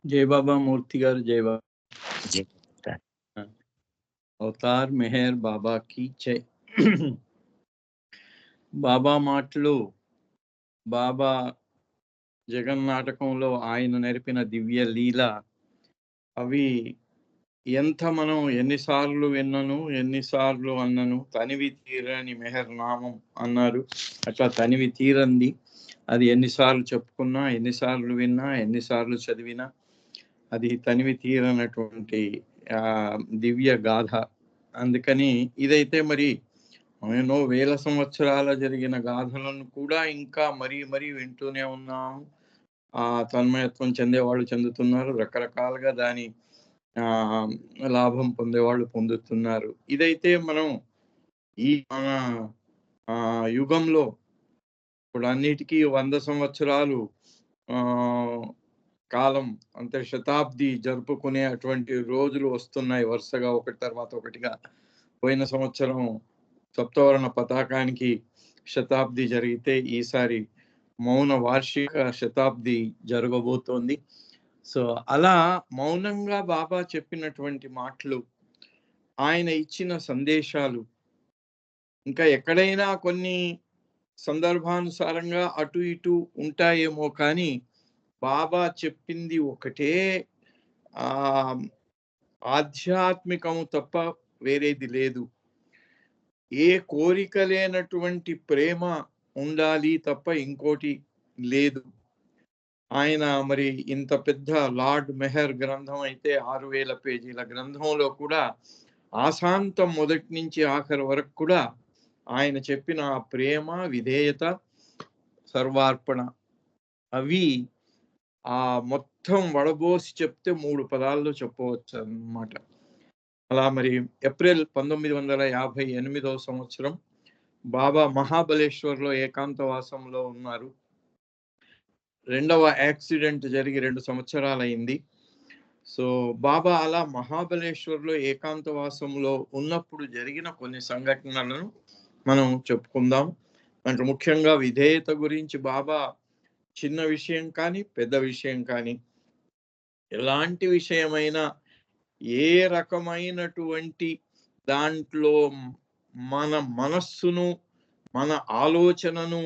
जय बाबा मूर्ति गाరు जय बाबा జై అవతార్ మెహర్ బాబా की जय బాబా మాటలు బాబా జగన్నాటకంలో ఆయన నేర్పిన దివ్య లీల అవి ఎంత మనం ఎన్నిసార్లు విన్నను ఎన్నిసార్లు అన్నను తనివి తీరని మెహర్ నామం అన్నారు. అట్లా తనివి తీరంది. అది ఎన్నిసార్లు చెప్పుకున్నా ఎన్నిసార్లు విన్నా ఎన్నిసార్లు చదివినా అది తనివి తీరనటువంటి దివ్య గాథ. అందుకని ఇదైతే మరి ఎన్నో వేల సంవత్సరాల జరిగిన గాథలను కూడా ఇంకా మరీ మరీ వింటూనే ఉన్నాము. తన్మయత్వం చెందేవాళ్ళు చెందుతున్నారు, రకరకాలుగా దాని లాభం పొందేవాళ్ళు పొందుతున్నారు. ఇదైతే మనం ఈ మన యుగంలో ఇప్పుడు అన్నిటికీ 100 సంవత్సరాలు కాలం అంటే శతాబ్ది జరుపుకునే అటువంటి రోజులు వస్తున్నాయి వరుసగా ఒకటి తర్వాత ఒకటిగా. పోయిన సంవత్సరం సప్తవర్ణ పతాకానికి శతాబ్ది జరిగితే ఈసారి మౌన వార్షిక శతాబ్ది జరగబోతోంది. సో అలా మౌనంగా బాబా చెప్పినటువంటి మాటలు, ఆయన ఇచ్చిన సందేశాలు ఇంకా ఎక్కడైనా కొన్ని సందర్భానుసారంగా అటు ఇటు ఉంటాయేమో కానీ బాబా చెప్పింది ఒకటే ఆధ్యాత్మికము తప్ప వేరేది లేదు. ఏ కోరిక లేనటువంటి ప్రేమ ఉండాలి తప్ప ఇంకోటి లేదు. ఆయన మరి ఇంత పెద్ద లార్డ్ మెహర్ గ్రంథం అయితే 6000 పేజీల గ్రంథంలో కూడా ఆశాంతం మొదటి నుంచి ఆఖరి వరకు కూడా ఆయన చెప్పిన ప్రేమ, విధేయత, సర్వార్పణ అవి మొత్తం వడబోసి చెప్తే 3 పదాల్లో చెప్పవచ్చు అన్నమాట. అలా మరి ఏప్రిల్ 1958 సంవత్సరం బాబా మహాబలేశ్వర్లో ఏకాంతవాసంలో ఉన్నారు. రెండవ యాక్సిడెంట్ జరిగి 2 సంవత్సరాలైంది. సో బాబా అలా మహాబలేశ్వర్లో ఏకాంతవాసంలో ఉన్నప్పుడు జరిగిన కొన్ని సంఘటనలను మనం చెప్పుకుందాం. అంటే ముఖ్యంగా విధేయత గురించి బాబా చిన్న విషయం కానీ పెద్ద విషయం కానీ ఎలాంటి విషయమైనా ఏ రకమైనటువంటి దాంట్లో మన మనస్సును మన ఆలోచనను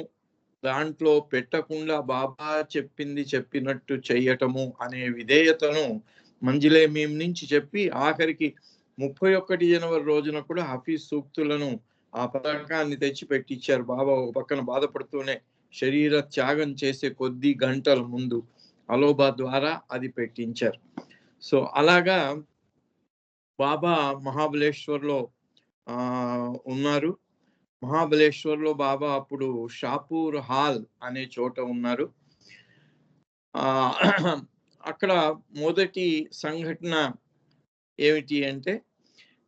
దాంట్లో పెట్టకుండా బాబా చెప్పింది చెప్పినట్టు చెయ్యటము అనే విధేయతను మంజిలే మేము నుంచి చెప్పి ఆఖరికి 31 జనవరి రోజున కూడా హఫీజ్ సూక్తులను ఆ పథకాన్ని తెచ్చి పెట్టించారు. బాబా ఒక పక్కన బాధపడుతూనే శరీర త్యాగం చేసే కొద్ది గంటల ముందు అలోబా ద్వారా అది పెట్టించారు. సో అలాగా బాబా మహాబలేశ్వర్లో ఉన్నారు. మహాబలేశ్వర్లో బాబా అప్పుడు షాపూర్ హాల్ అనే చోట ఉన్నారు. అక్కడ మొదటి సంఘటన ఏమిటి అంటే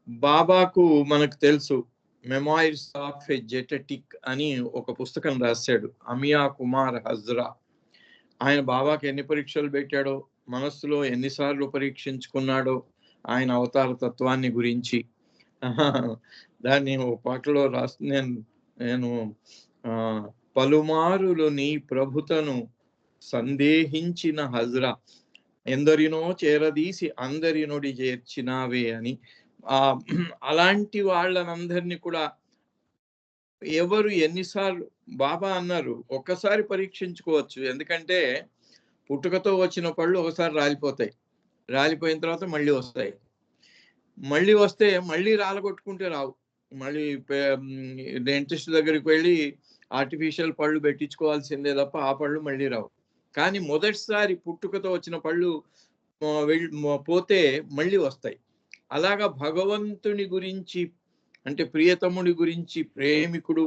బాబాకు మనకు తెలుసు మెమోయిర్స్ ఆఫ్ ఎ జెటటిక్ అని ఒక పుస్తకం రాశాడు అమియా కుమార్ హజ్రా. ఆయన బాబాకి ఎన్ని పరీక్షలు పెట్టాడో, మనస్సులో ఎన్నిసార్లు పరీక్షించుకున్నాడో ఆయన అవతార తత్వాన్ని గురించి దాన్ని ఒక పాటలో రాసి నేను పలుమారులు నీ ప్రభుతను సందేహించిన హజ్రా ఎందరినో చేరదీసి అందరినొడి చేర్చినావే అని. అలాంటి వాళ్ళనందరినీ కూడా ఎవరు ఎన్నిసార్లు బాబా అన్నారు ఒక్కసారి పరీక్షించుకోవచ్చు. ఎందుకంటే పుట్టుకతో వచ్చిన పళ్ళు ఒకసారి రాలిపోతాయి, రాలిపోయిన తర్వాత మళ్ళీ వస్తాయి. మళ్ళీ వస్తే మళ్ళీ రాలగొట్టుకుంటే రావు. మళ్ళీ డెంటిస్ట్ దగ్గరికి వెళ్ళి ఆర్టిఫిషియల్ పళ్ళు పెట్టించుకోవాల్సిందే తప్ప ఆ పళ్ళు మళ్ళీ రావు. కానీ మొదటిసారి పుట్టుకతో వచ్చిన పళ్ళు పోతే మళ్ళీ వస్తాయి. అలాగా భగవంతుని గురించి అంటే ప్రియతముడి గురించి ప్రేమికుడు,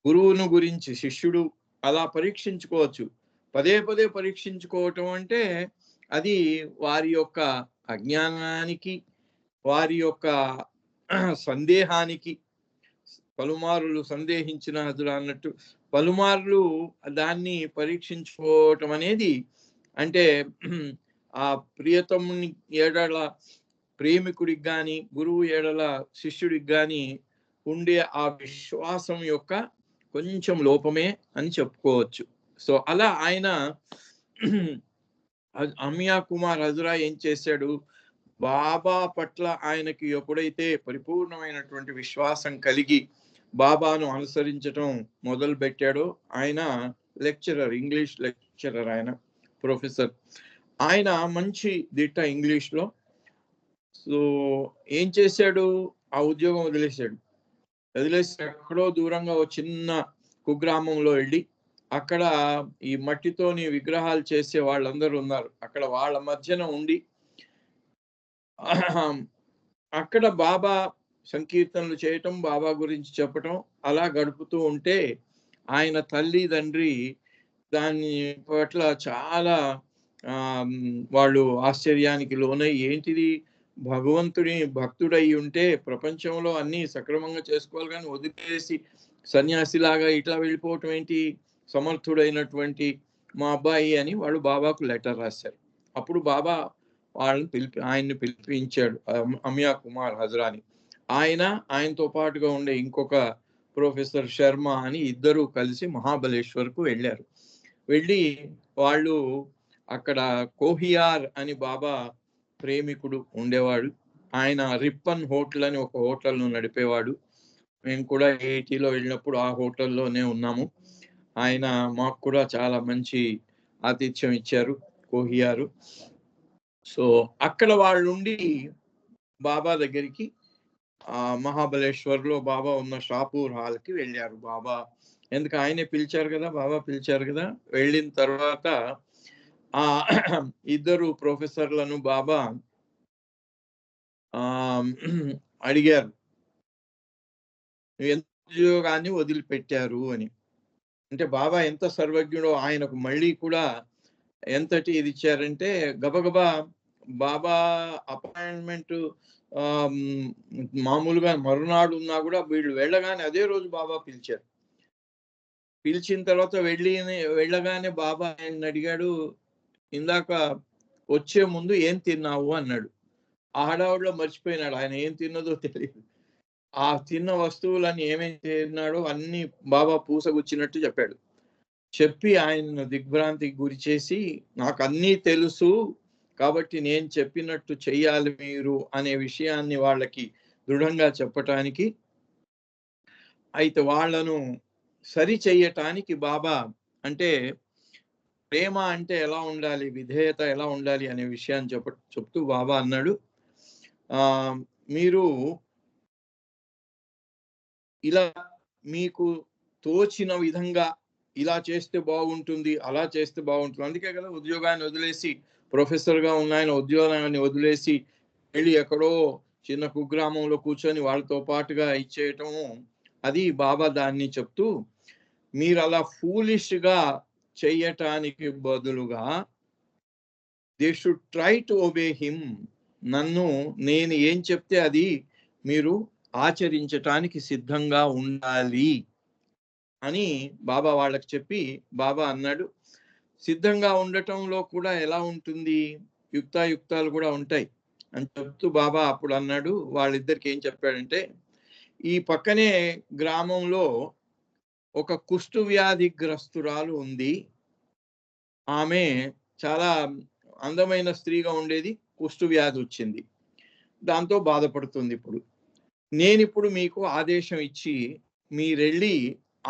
గురువును గురించి శిష్యుడు అలా పరీక్షించుకోవచ్చు. పదే పదే పరీక్షించుకోవటం అంటే అది వారి యొక్క అజ్ఞానానికి, వారి యొక్క సందేహానికి, పలుమార్లు సందేహించిన హజురా అన్నట్టు పలుమార్లు దాన్ని పరీక్షించుకోవటం అనేది అంటే ఆ ప్రియతముని ఏడల ప్రేమికుడికి కానీ గురువు ఏడల శిష్యుడికి కానీ ఉండే ఆ విశ్వాసం యొక్క కొంచెం లోపమే అని చెప్పుకోవచ్చు. సో అలా ఆయన అమియా కుమార్ హజరా ఏం చేశాడు, బాబా పట్ల ఆయనకి ఎప్పుడైతే పరిపూర్ణమైనటువంటి విశ్వాసం కలిగి బాబాను అనుసరించటం మొదలు పెట్టాడో, ఆయన లెక్చరర్, ఇంగ్లీష్ లెక్చరర్, ఆయన ప్రొఫెసర్, ఆయన మంచి దిట్ట ఇంగ్లీష్లో. సో ఏం చేశాడు, ఆ ఉద్యోగం వదిలేశాడు. వదిలేసి ఎక్కడో దూరంగా ఒక చిన్న కుగ్రామంలో వెళ్ళి అక్కడ ఈ మట్టితోని విగ్రహాలు చేసే వాళ్ళందరూ ఉన్నారు, అక్కడ వాళ్ళ మధ్యన ఉండి అక్కడ బాబా సంకీర్తనలు చేయటం, బాబా గురించి చెప్పటం అలా గడుపుతూ ఉంటే ఆయన తల్లి తండ్రి దాని పట్ల చాలా వాళ్ళు ఆశ్చర్యానికి లోనై, ఏంటిది, భగవంతుని భక్తుడై ఉంటే ప్రపంచంలో అన్ని సక్రమంగా చేసుకోవాలి కానీ వదిలేసి సన్యాసిలాగా ఇట్లా వెళ్ళిపోవటం ఏంటి, సమర్థుడైనటువంటి మా అబ్బాయి అని వాళ్ళు బాబాకు లెటర్ రాశారు. అప్పుడు బాబా ఆయన్ని పిలిపించాడు, అమియా కుమార్ హజరాని. ఆయనతో పాటుగా ఉండే ఇంకొక ప్రొఫెసర్ శర్మ అని ఇద్దరు కలిసి మహాబలేశ్వర్కు వెళ్ళారు. వెళ్ళి వాళ్ళు అక్కడ కోహియార్ అని బాబా ప్రేమికుడు ఉండేవాడు. ఆయన రిప్పన్ హోటల్ అని ఒక హోటల్ను నడిపేవాడు. మేము కూడా ఏటీలో వెళ్ళినప్పుడు ఆ హోటల్లోనే ఉన్నాము. ఆయన మాకు కూడా చాలా మంచి ఆతిథ్యం ఇచ్చారు, కోహియారు. సో అక్కడ వాళ్ళుండి బాబా దగ్గరికి మహాబలేశ్వర్లో బాబా ఉన్న షాపూర్ హాల్కి వెళ్ళారు. బాబా ఎందుకు ఆయనే పిలిచారు కదా, బాబా పిలిచారు కదా. వెళ్ళిన తర్వాత ఆ ఇద్దరు ప్రొఫెసర్లను బాబా అడిగారు, ఎంత ఉద్యోగాన్ని వదిలిపెట్టారు అని. అంటే బాబా ఎంత సర్వజ్ఞుడో, ఆయనకు మళ్ళీ కూడా ఎంతటి ఇది ఇచ్చారంటే, గబగబా బాబా అపాయింట్మెంట్ మామూలుగా మరునాడు ఉన్నా కూడా వీళ్ళు వెళ్ళగానే అదే రోజు బాబా పిలిచారు. పిలిచిన తర్వాత వెళ్ళగానే బాబా ఆయన అడిగాడు, ఇందాక వచ్చే ముందు ఏం తిన్నావు అన్నాడు. ఆ హడావుడిలో మర్చిపోయినాడు, ఆయన ఏం తిన్నదో తెలియదు. ఆ తిన్న వస్తువులన్నీ ఏమేమి తిన్నాడో అన్ని బాబా పూసగుచ్చినట్టు చెప్పాడు. చెప్పి ఆయనను దిగ్భ్రాంతికి గురి చేసి, నాకు అన్నీ తెలుసు కాబట్టి నేను చెప్పినట్టు చెయ్యాలి మీరు అనే విషయాన్ని వాళ్ళకి దృఢంగా చెప్పటానికి, అయితే వాళ్ళను సరి చెయ్యటానికి బాబా, అంటే ప్రేమ అంటే ఎలా ఉండాలి, విధేయత ఎలా ఉండాలి అనే విషయాన్ని చెప్తూ బాబా అన్నాడు, మీరు ఇలా మీకు తోచిన విధంగా ఇలా చేస్తే బాగుంటుంది, అలా చేస్తే బాగుంటుంది. అందుకే కదా ఉద్యోగాన్ని వదిలేసి, ప్రొఫెసర్గా ఉన్న ఆయన ఉద్యోగాన్ని వదిలేసి వెళ్ళి ఎక్కడో చిన్న కుగ్రామంలో కూర్చొని వాళ్ళతో పాటుగా ఇచ్చేయటము. అది బాబా దాన్ని చెప్తూ, మీరు అలా ఫూలిష్గా చెయ్యటానికి బదులుగా they should try to obey him, నేను ఏం చెప్తే అది మీరు ఆచరించటానికి సిద్ధంగా ఉండాలి అని బాబా వాళ్ళకి చెప్పి, బాబా అన్నాడు, సిద్ధంగా ఉండటంలో కూడా ఎలా ఉంటుంది, యుక్తాయుక్తాలు కూడా ఉంటాయి అని చెప్తూ బాబా అప్పుడు అన్నాడు, వాళ్ళిద్దరికి ఏం చెప్పాడంటే, ఈ పక్కనే గ్రామంలో ఒక కుష్టు వ్యాధిగ్రస్తురాలు ఉంది, ఆమె చాలా అందమైన స్త్రీగా ఉండేది, కుష్టు వ్యాధి వచ్చింది, దాంతో బాధపడుతుంది. ఇప్పుడు నేనిప్పుడు మీకు ఆదేశం ఇచ్చి మీరెళ్ళి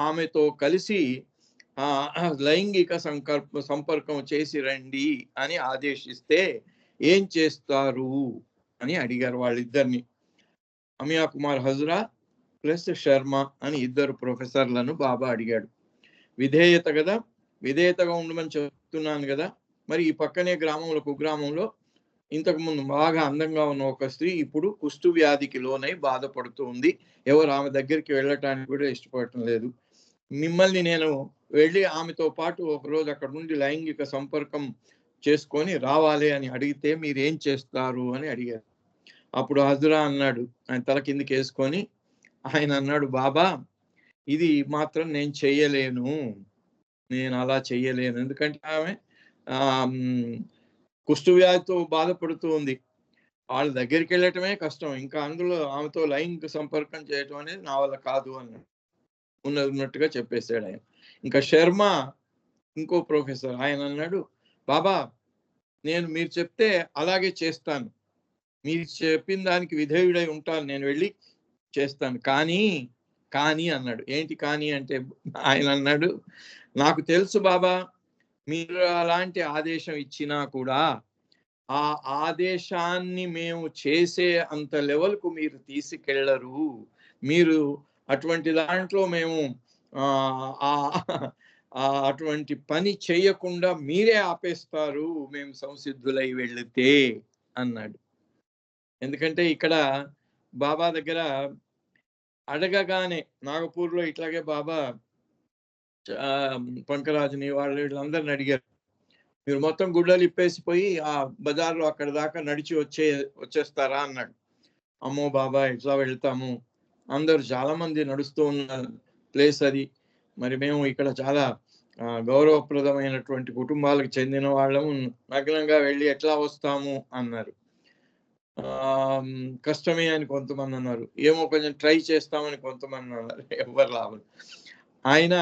ఆమెతో కలిసి లైంగిక సంపర్కం చేసి రండి అని ఆదేశిస్తే ఏం చేస్తారు అని అడిగారు వాళ్ళిద్దరిని. అమియా కుమార్ హజరా ప్లస్ శర్మ అని ఇద్దరు ప్రొఫెసర్లను బాబా అడిగాడు. విధేయత కదా, విధేయతగా ఉండమని చెప్తున్నాను కదా. మరి ఈ పక్కనే గ్రామంలో, కుగ్రామంలో ఇంతకుముందు బాగా అందంగా ఉన్న ఒక స్త్రీ ఇప్పుడు కుష్టు వ్యాధికి లోనై బాధపడుతూ ఉంది, ఎవరు ఆమె దగ్గరికి వెళ్ళటానికి కూడా ఇష్టపడటం లేదు. మిమ్మల్ని నేను వెళ్ళి ఆమెతో పాటు ఒకరోజు అక్కడ నుండి లైంగిక సంపర్కం చేసుకొని రావాలి అని అడిగితే మీరేం చేస్తారు అని అడిగారు. అప్పుడు హజరా అన్నాడు, ఆయన తల కిందికి వేసుకొని ఆయన అన్నాడు, బాబా ఇది మాత్రం నేను చెయ్యలేను, నేను అలా చెయ్యలేను. ఎందుకంటే ఆమె కుష్టు వ్యాధితో బాధపడుతూ ఉంది, వాళ్ళ దగ్గరికి వెళ్ళటమే కష్టం, ఇంకా అందులో ఆమెతో లైంగిక సంపర్కం చేయటం అనేది నా వల్ల కాదు అన్నాడు. ఉన్నట్టుగా చెప్పేశాడు ఆయన. ఇంకా శర్మ ఇంకో ప్రొఫెసర్, ఆయన అన్నాడు, బాబా నేను మీరు చెప్తే అలాగే చేస్తాను. మీరు చెప్పిన దానికి విధేయుడై ఉంటాను. నేను వెళ్ళి చేస్తాను. కానీ అన్నాడు. ఏంటి కానీ అంటే ఆయన అన్నాడు, నాకు తెలుసు బాబా మీరు అలాంటి ఆదేశం ఇచ్చినా కూడా ఆ ఆదేశాన్ని మేము చేసే అంత లెవెల్‌కు మీరు తీసుకెళ్లరు. మీరు అటువంటి దాంట్లో మేము అటువంటి పని చేయకుండా మీరే ఆపేస్తారు మేము సంసిద్ధులై వెళితే అన్నాడు. ఎందుకంటే ఇక్కడ బాబా దగ్గర అడగగానే నాగపూర్‌లో ఇట్లాగే బాబా పంకరాజుని వాళ్ళు వీళ్ళందరిని అడిగారు. మీరు మొత్తం గుడ్డలు ఇప్పేసిపోయి ఆ బజార్‌లో అక్కడి దాకా నడిచి వచ్చేస్తారా అన్నాడు. అమ్మో బాబా ఎట్లా వెళ్తాము? అందరూ చాలా మంది నడుస్తూ ఉన్న ప్లేస్ అది. మరి మేము ఇక్కడ చాలా గౌరవప్రదమైనటువంటి కుటుంబాలకు చెందిన వాళ్ళము. నగ్నంగా వెళ్ళి ఎట్లా వస్తాము అన్నారు. కష్టమే అని కొంతమంది అన్నారు. ఏమో కొంచెం ట్రై చేస్తామని కొంతమంది అన్నారు. ఎవ్వరు లాభం. ఆయన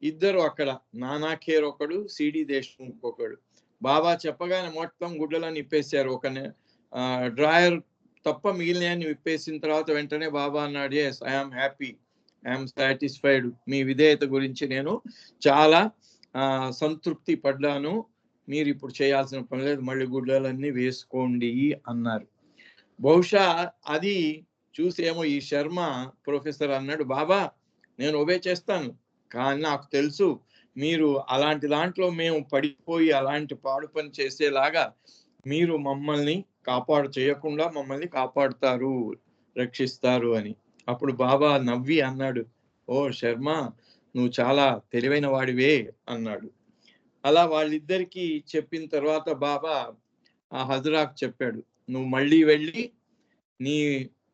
ఇద్దరు అక్కడ నానా ఖేర్ ఒకడు, సిడి దేశ్ముఖ్ ఒకడు. బాబా చెప్పగానే మొత్తం గుడ్డలన్నీ ఇప్పేశారు. ఒక డ్రాయర్ తప్ప మిగిలినవన్నీ విప్పేసిన తర్వాత వెంటనే బాబా అన్నాడు, yes I am happy, I'm satisfied. మీ విధేయత గురించి నేను చాలా సంతృప్తి పడ్డాను. మీరు ఇప్పుడు చేయాల్సిన పని లేదు, మళ్ళీ గుడ్డలన్నీ వేసుకోండి అన్నారు. బహుశా అది చూసేమో ఈ శర్మ ప్రొఫెసర్ అన్నాడు, బాబా నేను ఒబే చేస్తాను, కానీ నాకు తెలుసు మీరు అలాంటి దాంట్లో మేము పడిపోయి అలాంటి పాడు పని చేసేలాగా మీరు మమ్మల్ని చేయకుండా మమ్మల్ని కాపాడుతారు, రక్షిస్తారు అని. అప్పుడు బాబా నవ్వి అన్నాడు, ఓ శర్మ నువ్వు చాలా తెలివైన వాడివే అన్నాడు. అలా వాళ్ళిద్దరికీ చెప్పిన తర్వాత బాబా ఆ హజరాకు చెప్పాడు, నువ్వు మళ్ళీ వెళ్ళి నీ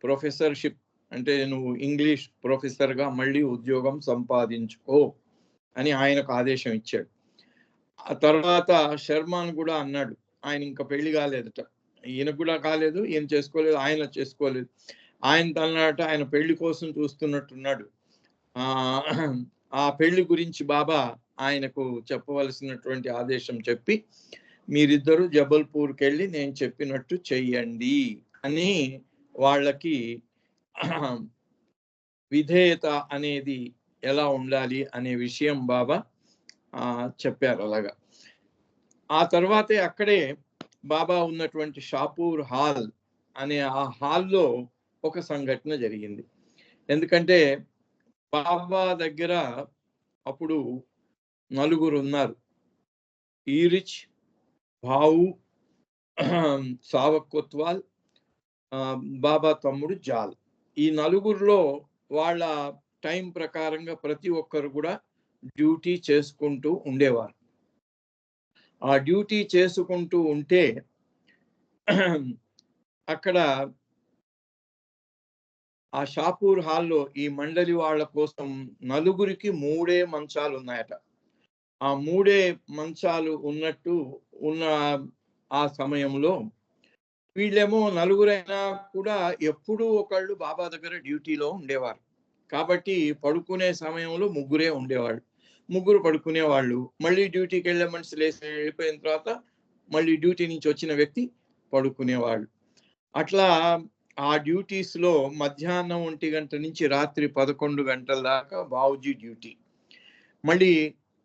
ప్రొఫెసర్షిప్ అంటే నువ్వు ఇంగ్లీష్ ప్రొఫెసర్గా మళ్ళీ ఉద్యోగం సంపాదించుకో అని ఆయనకు ఆదేశం ఇచ్చాడు. ఆ తర్వాత శర్మాన్ కూడా అన్నాడు, ఆయన ఇంకా పెళ్లి కాలేదట, ఈయనకు కూడా కాలేదు, ఈయన చేసుకోలేదు, ఆయన చేసుకోలేదు. ఆయన తన్నట ఆయన పెళ్లి కోసం చూస్తున్నట్టున్నాడు. ఆ పెళ్లి గురించి బాబా ఆయనకు చెప్పవలసినటువంటి ఆదేశం చెప్పి మీరిద్దరూ జబల్పూర్కి వెళ్ళి నేను చెప్పినట్టు చెయ్యండి అని వాళ్ళకి విధేయత అనేది ఎలా ఉండాలి అనే విషయం బాబా చెప్పారు. అలాగా ఆ తర్వాతే అక్కడే బాబా ఉన్నటువంటి షాపూర్ హాల్ అనే ఆ హాల్లో ఒక సంఘటన జరిగింది. ఎందుకంటే బాబా దగ్గర అప్పుడు నలుగురు ఉన్నారు, ఈరిచ్, భావు, సావక్ కొత్వాల్, బాబా తమ్ముడు జాల్. ఈ నలుగురిలో వాళ్ళ టైం ప్రకారంగా ప్రతి ఒక్కరు కూడా డ్యూటీ చేసుకుంటూ ఉండేవారు. ఆ డ్యూటీ చేసుకుంటూ ఉంటే అక్కడ ఆ షాపూర్ హాల్లో ఈ మండలి వాళ్ళ కోసం నలుగురికి 3 మంచాలు ఉన్నాయట. ఆ 3 మంచాలు ఉన్నట్టు ఉన్న ఆ సమయంలో వీళ్ళేమో నలుగురైనా కూడా ఎప్పుడూ ఒకళ్ళు బాబా దగ్గర డ్యూటీలో ఉండేవారు. కాబట్టి పడుకునే సమయంలో ముగ్గురే ఉండేవాళ్ళు. ముగ్గురు పడుకునేవాళ్ళు. మళ్ళీ డ్యూటీకి వెళ్ళే మనిషి లేచి వెళ్ళిపోయిన తర్వాత మళ్ళీ డ్యూటీ నుంచి వచ్చిన వ్యక్తి పడుకునేవాళ్ళు. అట్లా ఆ డ్యూటీస్‌లో మధ్యాహ్నం 1 గంట నుంచి రాత్రి 11 గంటల దాకా బావూజీ డ్యూటీ. మళ్ళీ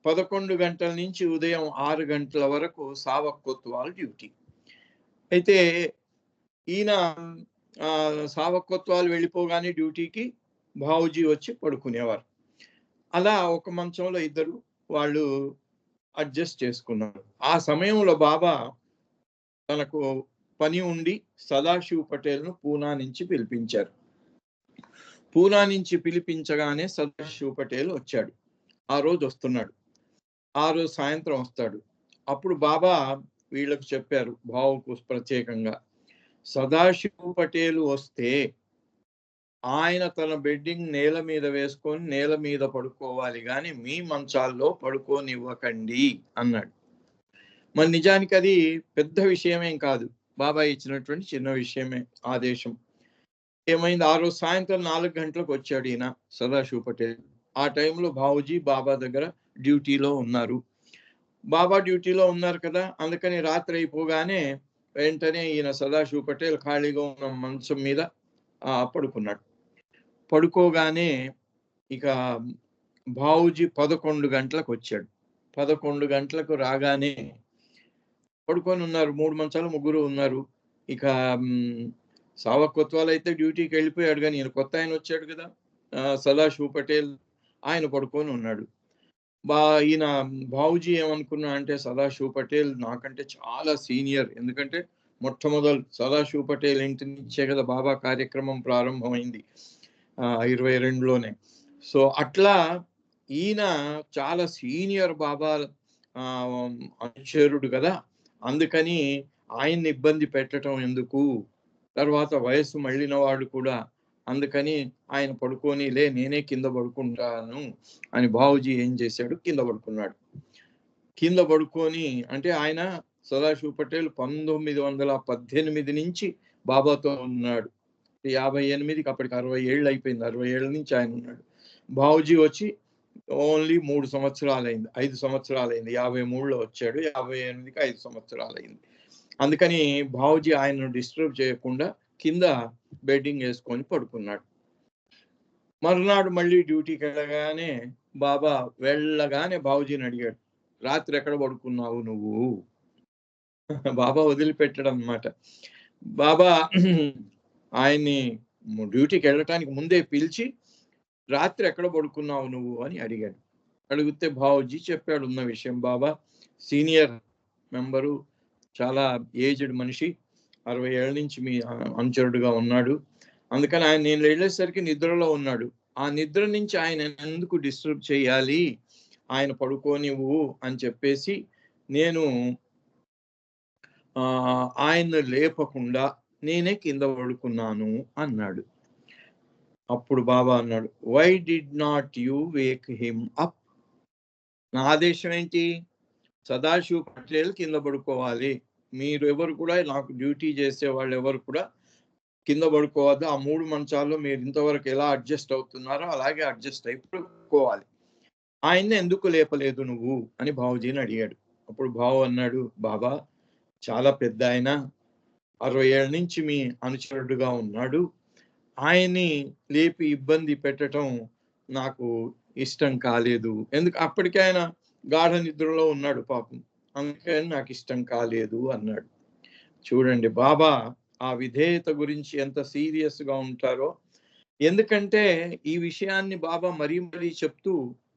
11 గంటల నుంచి ఉదయం 6 గంటల వరకు సావక్ కొత్వాల్ డ్యూటీ. అయితే ఈయన సావక్ కొత్వాల్ వెళ్ళిపోగానే డ్యూటీకి బావూజీ వచ్చి పడుకునేవారు. అలా ఒక మంచంలో ఇద్దరు వాళ్ళు అడ్జస్ట్ చేసుకున్నారు. ఆ సమయంలో బాబా తనకు పని ఉండి సదాశివ్ పటేల్‌ను పూనా నుంచి పిలిపించారు. పూనా నుంచి పిలిపించగానే సదాశివ్ పటేల్ వచ్చాడు. ఆ రోజు వస్తున్నాడు. ఆ రోజు సాయంత్రం వస్తాడు. అప్పుడు బాబా వీళ్ళకు చెప్పారు, భావుకు ప్రత్యేకంగా, సదాశివ్ పటేల్ వస్తే ఆయన తన బెడ్డింగ్ నేల మీద వేసుకొని నేల మీద పడుకోవాలి గాని మీ మంచాల్లో పడుకోనివ్వకండి అన్నాడు. మరి నిజానికి అది పెద్ద విషయమేం కాదు. బాబా ఇచ్చినటువంటి చిన్న విషయమే ఆదేశం. ఏమైంది, ఆ రోజు సాయంత్రం 4 గంటలకు వచ్చాడు ఈయన సదాశివ్ పటేల్. ఆ టైంలో బావూజీ బాబా దగ్గర డ్యూటీలో ఉన్నారు. బాబా డ్యూటీలో ఉన్నారు కదా, అందుకని రాత్రి అయిపోగానే వెంటనే ఈయన సదాశివ్ పటేల్ ఖాళీగా ఉన్న మంచం మీద పడుకున్నాడు. పడుకోగానే ఇక బావుజీ 11 గంటలకు వచ్చాడు. 11 గంటలకు రాగానే పడుకొని ఉన్నారు. 3 మంచాలు ముగ్గురు ఉన్నారు. ఇక సావక్ కొత్వాల్ అయితే డ్యూటీకి వెళ్ళిపోయాడు, కానీ ఈయన కొత్త ఆయన వచ్చాడు కదా, సదాశివ్ పటేల్, ఆయన పడుకొని ఉన్నాడు. ఈయన బావుజీ ఏమనుకున్నా అంటే, సదాశివ్ పటేల్ నాకంటే చాలా సీనియర్. ఎందుకంటే మొట్టమొదలు సదాశివ్ పటేల్ ఇంటి నుంచే కదా బాబా కార్యక్రమం ప్రారంభమైంది 22లోనే. సో అట్లా ఈయన చాలా సీనియర్ బాబా అనుచరుడు కదా, అందుకని ఆయన్ని ఇబ్బంది పెట్టడం ఎందుకు, తర్వాత వయస్సు మళ్ళిన వాడు కూడా, అందుకని ఆయన పడుకొని నేనే కింద పడుకుంటాను అని బావుజీ ఏం చేశాడు, కింద పడుకున్నాడు. కింద పడుకొని అంటే ఆయన సదాశివ్ పటేల్ 1918 నుంచి బాబాతో ఉన్నాడు. 58కి అప్పటికి 60 ఏళ్ళు అయిపోయింది. 60 ఏళ్ళ నుంచి ఆయన ఉన్నాడు. బావుజీ వచ్చి ఓన్లీ 3 సంవత్సరాలైంది, 5 సంవత్సరాలైంది. 53లో వచ్చాడు, 58కి 5 సంవత్సరాలైంది. అందుకని బావుజీ ఆయనను డిస్టర్బ్ చేయకుండా కింద బెడ్డింగ్ వేసుకొని పడుకున్నాడు. మరునాడు మళ్ళీ డ్యూటీకి వెళ్ళగానే వెళ్ళగానే బావుజీని అడిగాడు, రాత్రి ఎక్కడ పడుకున్నావు నువ్వు? బాబా వదిలిపెట్టడం అన్నమాట. బాబా ఆయన్ని డ్యూటీకి వెళ్ళటానికి ముందే పిలిచి, రాత్రి ఎక్కడ పడుకున్నావు నువ్వు అని అడిగాడు. అడిగితే బావుజీ చెప్పాడు ఉన్న విషయం. బాబా సీనియర్ మెంబరు, చాలా ఏజ్డ్ మనిషి, 60 ఏళ్ళ నుంచి మీ అనుచరుడుగా ఉన్నాడు. అందుకని ఆయన నేను వెళ్ళేసరికి నిద్రలో ఉన్నాడు. ఆ నిద్ర నుంచి ఆయన ఎందుకు డిస్టర్బ్ చేయాలి, ఆయన పడుకోనివ్వు అని చెప్పేసి నేను ఆయన్ని లేపకుండా నేనే కింద పడుకున్నాను అన్నాడు. అప్పుడు బాబా అన్నాడు, why did not you wake him up? నా ఆదేశం ఏంటి? సదాశివ్ పటేల్ కింద పడుకోవాలి, మీరు ఎవరు కూడా, నాకు డ్యూటీ చేసే వాళ్ళు ఎవరు కూడా కింద పడుకోవద్దు. ఆ 3 మంచాల్లో మీరు ఇంతవరకు ఎలా అడ్జస్ట్ అవుతున్నారో అలాగే అడ్జస్ట్ అయి పడుకోవాలి. ఆయన్ని ఎందుకు లేపలేదు నువ్వు అని బావుజీని అడిగాడు. అప్పుడు బావు అన్నాడు, బాబా చాలా పెద్ద ఆయన, 60 ఏళ్ళ నుంచి మీ అనుచరుడుగా ఉన్నాడు, ఆయన్ని లేపి ఇబ్బంది పెట్టడం నాకు ఇష్టం కాలేదు. ఎందుకు, అప్పటికే ఆయన గాఢ నిద్రలో ఉన్నాడు పాపం, అందుకని నాకు ఇష్టం కాలేదు అన్నాడు. చూడండి బాబా ఆ విధేయత గురించి ఎంత సీరియస్ గా ఉంటారో. ఎందుకంటే ఈ విషయాన్ని బాబా మరీ మరీ చెప్తూ,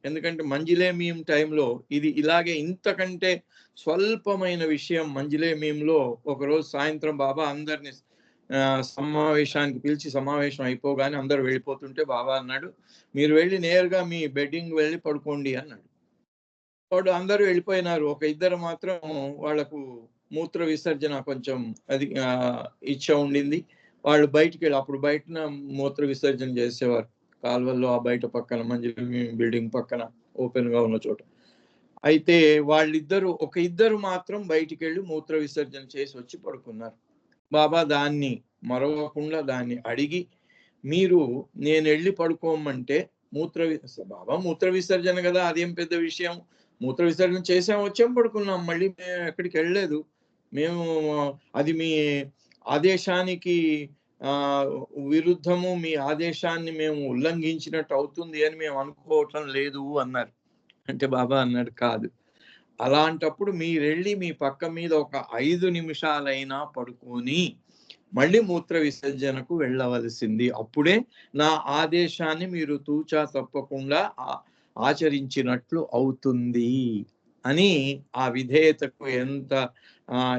ఎందుకంటే మంజిలేమియం టైంలో ఇది ఇలాగే ఇంతకంటే స్వల్పమైన విషయం. మంజిలేమియంలో ఒకరోజు సాయంత్రం బాబా అందరిని సమావేశానికి పిలిచి, సమావేశం అయిపోగానే అందరూ వెళ్ళిపోతుంటే బాబా అన్నాడు, మీరు వెళ్ళి నేరుగా మీ బెడ్డింగ్ వెళ్ళి పడుకోండి అన్నాడు. వాడు అందరూ వెళ్ళిపోయినారు. ఒక ఇద్దరు మాత్రం వాళ్లకు మూత్ర విసర్జన కొంచెం అది ఇచ్చ ఉండింది. వాళ్ళు బయటికి వెళ్ళి, అప్పుడు బయటన మూత్ర విసర్జన చేసేవారు కాలువల్లో, ఆ బయట పక్కన మంజిలేమియం బిల్డింగ్ పక్కన ఓపెన్ గా ఉన్న చోట. అయితే వాళ్ళిద్దరు, ఒక ఇద్దరు మాత్రం బయటికి వెళ్ళి మూత్ర విసర్జన చేసి వచ్చి పడుకున్నారు. బాబా దాన్ని మరవకుండా దాన్ని అడిగి, మీరు నేను వెళ్ళి పడుకోమంటే బాబా మూత్ర విసర్జన కదా, అదేం పెద్ద విషయం, మూత్ర విసర్జన చేసాం, వచ్చాం, పడుకున్నాం, మళ్ళీ మేము ఎక్కడికి వెళ్ళలేదు, మేము అది మీ ఆదేశానికి విరుద్ధము, మీ ఆదేశాన్ని మేము ఉల్లంఘించినట్టు అవుతుంది అని మేము అనుకోవటం లేదు అన్నారు. అంటే బాబా అన్నాడు, కాదు, అలాంటప్పుడు మీరెళ్ళి మీ పక్క మీద ఒక 5 నిమిషాలైనా పడుకొని మళ్ళీ మూత్ర విసర్జనకు వెళ్ళవలసింది. అప్పుడే నా ఆదేశాన్ని మీరు తూచా తప్పకుండా ఆచరించినట్లు అవుతుంది అని ఆ విధేయతకు ఎంత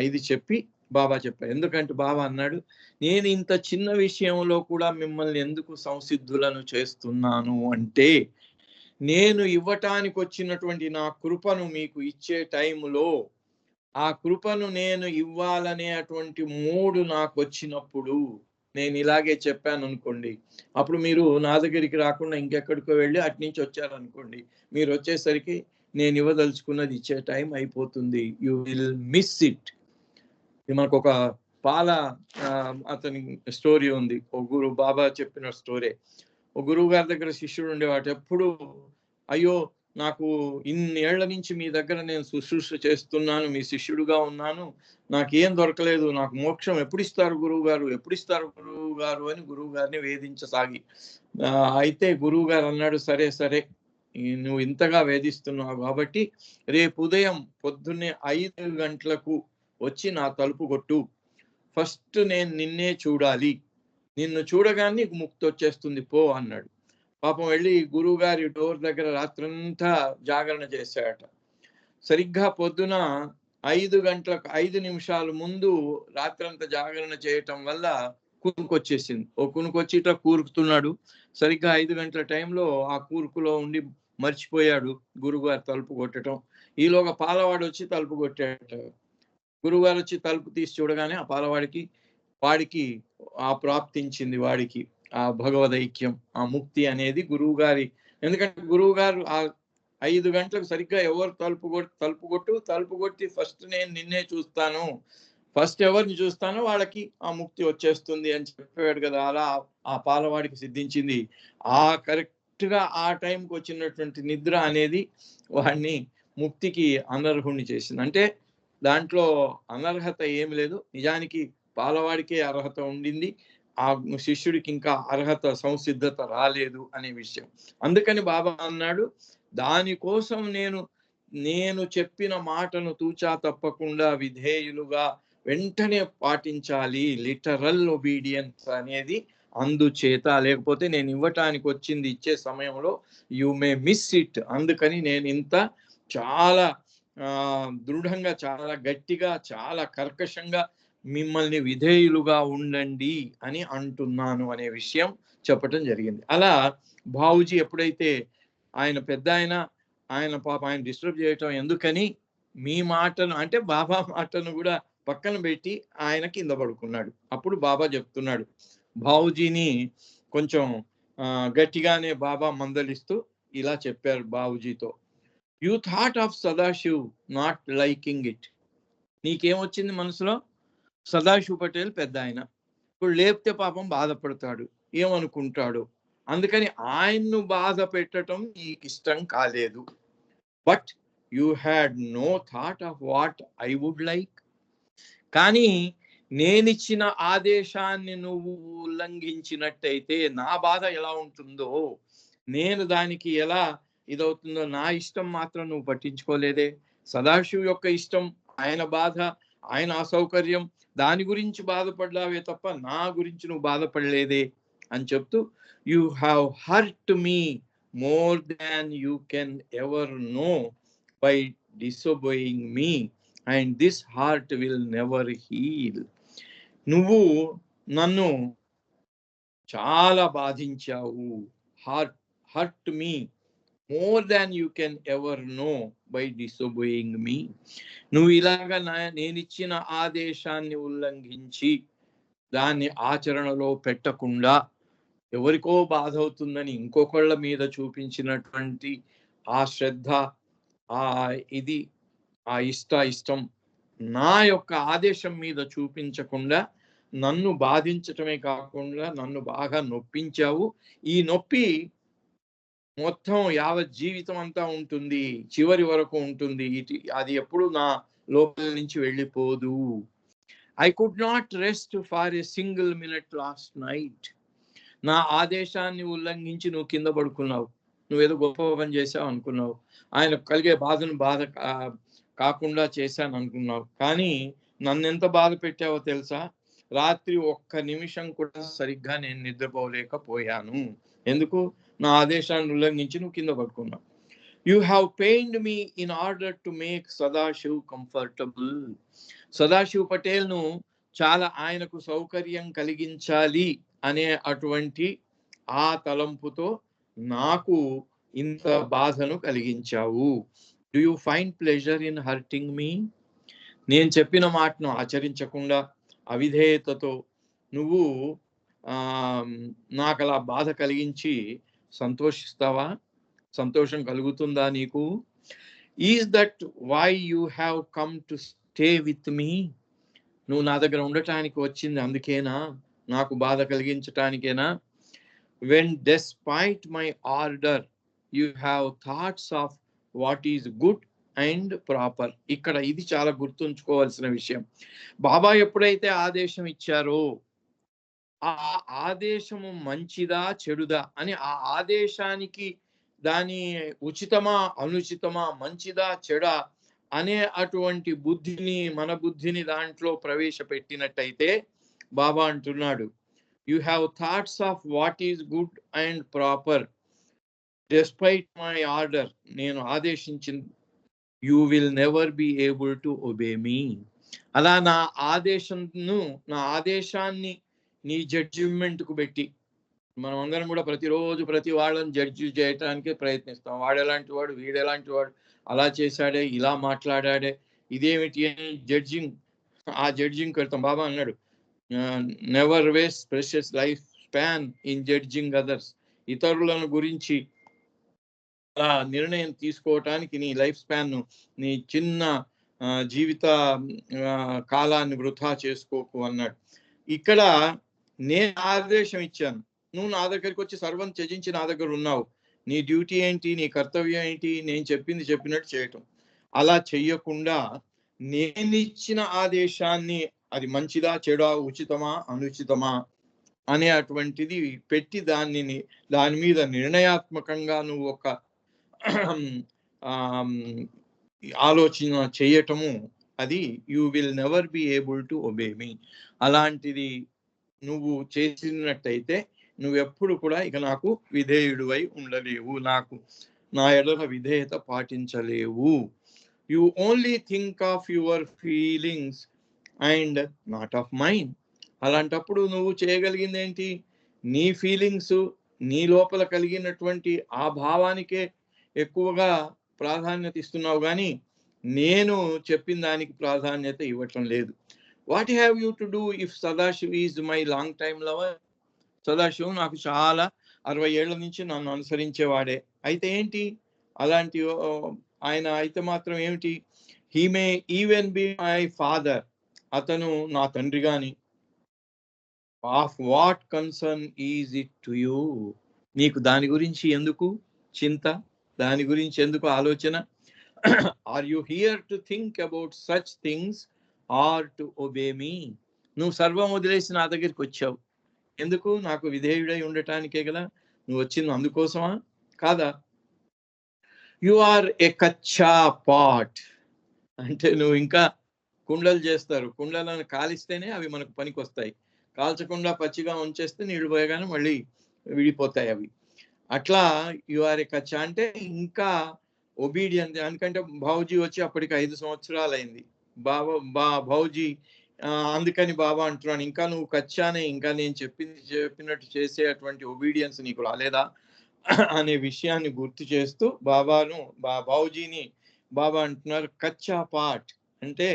ఇది చెప్పి బాబా చెప్పారు. ఎందుకంటే బాబా అన్నాడు, నేను ఇంత చిన్న విషయంలో కూడా మిమ్మల్ని ఎందుకు సంసిద్ధులను చేస్తున్నాను అంటే, నేను ఇవ్వటానికి వచ్చినటువంటి నా కృపను మీకు ఇచ్చే టైంలో, ఆ కృపను నేను ఇవ్వాలనేటువంటి మూడు నాకు వచ్చినప్పుడు, నేను ఇలాగే చెప్పాను అనుకోండి, అప్పుడు మీరు నా దగ్గరికి రాకుండా ఇంకెక్కడికో వెళ్ళి అటు నుంచి వచ్చారనుకోండి, మీరు వచ్చేసరికి నేను ఇవ్వదలుచుకున్నది ఇచ్చే టైం అయిపోతుంది, యూ విల్ మిస్ ఇట్. మనకు ఒక పాల అతని స్టోరీ ఉంది, ఒక బాబా చెప్పిన స్టోరీ. ఒక గురువు గారి దగ్గర శిష్యుడు ఉండేవాడు. ఎప్పుడు అయ్యో నాకు ఇన్నేళ్ల నుంచి మీ దగ్గర నేను శుశ్రూష చేస్తున్నాను, మీ శిష్యుడుగా ఉన్నాను, నాకేం దొరకలేదు, నాకు మోక్షం ఎప్పుడు ఇస్తారు గురువు గారు, ఎప్పుడు ఇస్తారు గురువు గారు అని గురువు గారిని వేధించసాగి అయితే గురువు గారు అన్నాడు, సరే సరే నువ్వు ఇంతగా వేధిస్తున్నావు కాబట్టి రేపు ఉదయం పొద్దున్నే 5 గంటలకు వచ్చి నా తలుపు కొట్టు. ఫస్ట్ నేను నిన్నే చూడాలి, నిన్ను చూడగానే నీకు ముక్తి వచ్చేస్తుంది పో అన్నాడు. పాపం వెళ్ళి గురువు గారి డోర్ దగ్గర రాత్రంతా జాగరణ చేశాడట. సరిగ్గా పొద్దున 5 గంటలకు 5 నిమిషాలు ముందు రాత్రంతా జాగరణ చేయటం వల్ల కునుకొచ్చేసింది. ఓ కునుకొచ్చి ఇట్లా కూరుకుతున్నాడు. సరిగ్గా 5 గంటల టైంలో ఆ కూరుకులో ఉండి మర్చిపోయాడు గురువుగారు తలుపు కొట్టడం. ఈలోగా పాలవాడు వచ్చి తలుపు కొట్టాడట. గురువుగారు వచ్చి తలుపు తీసి చూడగానే ఆ పాలవాడికి వాడికి ఆ ప్రాప్తించింది, వాడికి ఆ భగవదైక్యం, ఆ ముక్తి అనేది గురువు గారి. ఎందుకంటే గురువు గారు ఆ 5 గంటలకు సరిగ్గా ఎవరు తలుపు కొట్టి ఫస్ట్ నేను నిన్నే చూస్తాను, ఫస్ట్ ఎవరిని చూస్తానో వాళ్ళకి ఆ ముక్తి వచ్చేస్తుంది అని చెప్పాడు కదా. అలా ఆ పాలవాడికి సిద్ధించింది. ఆ కరెక్ట్ గా ఆ టైంకి వచ్చినటువంటి నిద్ర అనేది వాడిని ముక్తికి అనర్హుణ్ణి చేసింది. అంటే దాంట్లో అనర్హత ఏమి లేదు, నిజానికి పాలవాడికే అర్హత ఉండింది, ఆ శిష్యుడికి ఇంకా అర్హత సంసిద్ధత రాలేదు అనే విషయం. అందుకని బాబా అన్నాడు, దానికోసం నేను చెప్పిన మాటను తూచా తప్పకుండా విధేయులుగా వెంటనే పాటించాలి, లిటరల్ ఒబీడియన్స్ అనేది. అందుచేత లేకపోతే నేను ఇవ్వటానికి వచ్చింది ఇచ్చే సమయంలో యు మే మిస్ ఇట్. అందుకని నేను ఇంత చాలా దృఢంగా, చాలా గట్టిగా, చాలా కర్కశంగా మిమ్మల్ని విధేయులుగా ఉండండి అని అంటున్నాను అనే విషయం చెప్పటం జరిగింది. అలా బావుజీ ఎప్పుడైతే ఆయన పెద్ద ఆయన పాప ఆయన డిస్టర్బ్ చేయటం ఎందుకని మీ మాటను అంటే బాబా మాటను కూడా పక్కన పెట్టి ఆయన కింద పడుకున్నాడు. అప్పుడు బాబా చెప్తున్నాడు, బావుజీని కొంచెం గట్టిగానే బాబా మందలిస్తూ ఇలా చెప్పారు బావుజీతో, you thought of Sadashiv not liking it. నీకేమొచ్చింది మనసులో? సదాశివ్ పటేల్ పెద్ద ఆయన, ఇప్పుడు లేపితే పాపం బాధపడతాడు, ఏమనుకుంటాడు, అందుకని ఆయన్ను బాధ పెట్టడం నీకు ఇష్టం కాలేదు. But you had no thought of what I would like. కానీ నేనిచ్చిన ఆదేశాన్ని నువ్వు ఉల్లంఘించినట్టయితే నా బాధ ఎలా ఉంటుందో, నేను దానికి ఎలా ఇదవుతుందో, నా ఇష్టం మాత్రం నువ్వు పట్టించుకోలేదే. సదాశివ్ యొక్క ఇష్టం, ఆయన బాధ, ఆయన అసౌకర్యం, దాని గురించి బాధపడ్డావే తప్ప నా గురించి నువ్వు బాధపడలేదే అని చెప్తూ, you have hurt me more than you can ever know by disobeying me and this heart will never heal. నువ్వు నన్ను చాలా బాధించావు. Hurt me more than you can ever know by disobeying me. నువ్వు ఇలాగా నేనిచ్చిన ఆదేశాన్ని ఉల్లంఘించి దాన్ని ఆచరణలో పెట్టకుండా ఎవరికో బాధ అవుతుందని ఇంకొకళ్ళ మీద చూపించినటువంటి ఆ శ్రద్ధ, ఆ ఇది, ఆ ఇష్టం నా యొక్క ఆదేశం మీద చూపించకుండా నన్ను బాధించటమే కాకుండా నన్ను బాగా నొప్పించావు. ఈ నొప్పి మొత్తం యావత్ జీవితం అంతా ఉంటుంది, చివరి వరకు ఉంటుంది, అది ఎప్పుడు నా లోపల నుంచి వెళ్ళిపోదు. I could not rest for a single minute last night. నా ఆదేశాన్ని ఉల్లంఘించి నువ్వు కింద పడుకున్నావు, నువ్వేదో గొప్ప పని చేసావు అనుకున్నావు, ఆయన కలిగే బాధను బాధ కాకుండా చేశాను అనుకున్నావు, కానీ నన్ను ఎంత బాధ పెట్టావో తెలుసా? రాత్రి ఒక్క నిమిషం కూడా సరిగ్గా నేను నిద్రపోలేకపోయాను. ఎందుకు? నా ఆదేశాన్ని ఉల్లంఘించి నువ్వు కింద పడుకున్నావు. You have pained me in order to make Sadashiv comfortable. Sadashiv Patel ను చాలా ఆయనకు సౌకర్యం కలిగించాలి అనే అటువంటి ఆ తలంపుతో నాకు ఇంత బాధను కలిగించావు. Do you find pleasure in hurting me? నేను చెప్పిన మాటను ఆచరించకుండా అవిధేయతతో నువ్వు నాకు అలా బాధ కలిగించి సంతోషిస్తావా? సంతోషం కలుగుతుందా నీకు? Is that why you have come to stay with me? నువ్వు నా దగ్గర ఉండటానికి వచ్చింది అందుకేనా? నాకు బాధ కలిగించటానికేనా? When despite my order you have thoughts of what is good and proper. ఇక్కడ ఇది చాలా గుర్తుంచుకోవాల్సిన విషయం. బాబా ఎప్పుడైతే ఆదేశం ఇచ్చారో ఆ ఆదేశము మంచిదా చెడుదా అని ఆ ఆదేశానికి దాని ఉచితమా అనుచితమా మంచిదా చెడా అనే అటువంటి బుద్ధిని మన బుద్ధిని దాంట్లో ప్రవేశపెట్టినట్టయితే బాబా అంటున్నాడు, you have thoughts of what is good and proper despite my order. నేను ఆదేశించిన you will never be able to obey మీ. అలా నా ఆదేశాన్ని నీ జడ్జిమెంట్కు పెట్టి, మనం అందరం కూడా ప్రతిరోజు ప్రతి వాళ్ళని జడ్జి చేయటానికే ప్రయత్నిస్తాం. వాడు ఎలాంటి వాడు, వీడు ఎలాంటి వాడు, అలా చేశాడే, ఇలా మాట్లాడాడే, ఇదేమిటి అని జడ్జింగ్ పెడతాం. బాబా అన్నాడు, never waste precious life span in judging others. ఇతరులను గురించి అలా నిర్ణయం తీసుకోవటానికి నీ లైఫ్ స్పాన్, నీ చిన్న జీవిత కాలాన్ని వృధా చేసుకోకు అన్నాడు. ఇక్కడ నేను ఆదేశం ఇచ్చాను, నువ్వు నా దగ్గరికి వచ్చి సర్వం త్యజించి నా దగ్గర ఉన్నావు. నీ డ్యూటీ ఏంటి, నీ కర్తవ్యం ఏంటి? నేను చెప్పింది చెప్పినట్టు చేయటం. అలా చెయ్యకుండా నేనిచ్చిన ఆదేశాన్ని అది మంచిదా చెడా ఉచితమా అనుచితమా అనే అటువంటిది పెట్టి దాని మీద నిర్ణయాత్మకంగా నువ్వు ఒక ఆలోచన చేయటము, అది you will never be able to obey మీ. అలాంటిది నువ్వు చేసినట్టయితే నువ్వెప్పుడు కూడా ఇక నాకు విధేయుడివై ఉండలేవు, నా ఎడల విధేయత పాటించలేవు. You only think of your feelings and not of mine. అలాంటప్పుడు నువ్వు చేయగలిగింది ఏంటి? నీ ఫీలింగ్స్, నీ లోపల కలిగినటువంటి ఆ భావానికే ఎక్కువగా ప్రాధాన్యత ఇస్తున్నావు, కానీ నేను చెప్పిన దానికి ప్రాధాన్యత ఇవ్వటం లేదు. What have you to do if Sadashiv is my long time lover? Sadashiv నాకు చాలా 60 ఏళ్ల నుంచి నన్ను అనుసరించేవాడే. అయితే ఏంటి అలాంటి ఆయన అయితే మాత్రం ఏమిటి? He may even be my father. అతను నా తండ్రి గాని. Of what concern is it to you? నీకు దాని గురించి ఎందుకు చింత, దాని గురించి ఎందుకు ఆలోచన? Are you here to think about such things or to obey me? నువ్వు సర్వం వదిలేసి నా దగ్గరికి వచ్చావు ఎందుకు? నాకు విధేయుడై ఉండటానికే కదా నువ్వు వచ్చింది, అందుకోసమా కాదా? You are A kachcha pot. అంటే నువ్వు ఇంకా కుండలు చేస్తారు, కుండలను కాలిస్తేనే అవి మనకు పనికి వస్తాయి, కాల్చకుండా పచ్చిగా ఉంచేస్తే నీళ్లు పోయగానే మళ్ళీ విడిపోతాయి అవి. అట్లా యు ఆర్ ఏ కచ్చా అంటే ఇంకా ఒబీడియన్స్. ఎందుకంటే భౌజీ వచ్చి అప్పటికి 5 సంవత్సరాలు అయింది. భౌజీ అందుకని బాబా అంటున్నాను, ఇంకా నువ్వు కచ్చానే, ఇంకా నేను చెప్పినట్టు చేసే అటువంటి ఒబీడియన్స్ నీకు రాలేదా అనే విషయాన్ని గుర్తు చేస్తూ భౌజీని బాబా అంటున్నారు కచ్చా పాట్ అంటే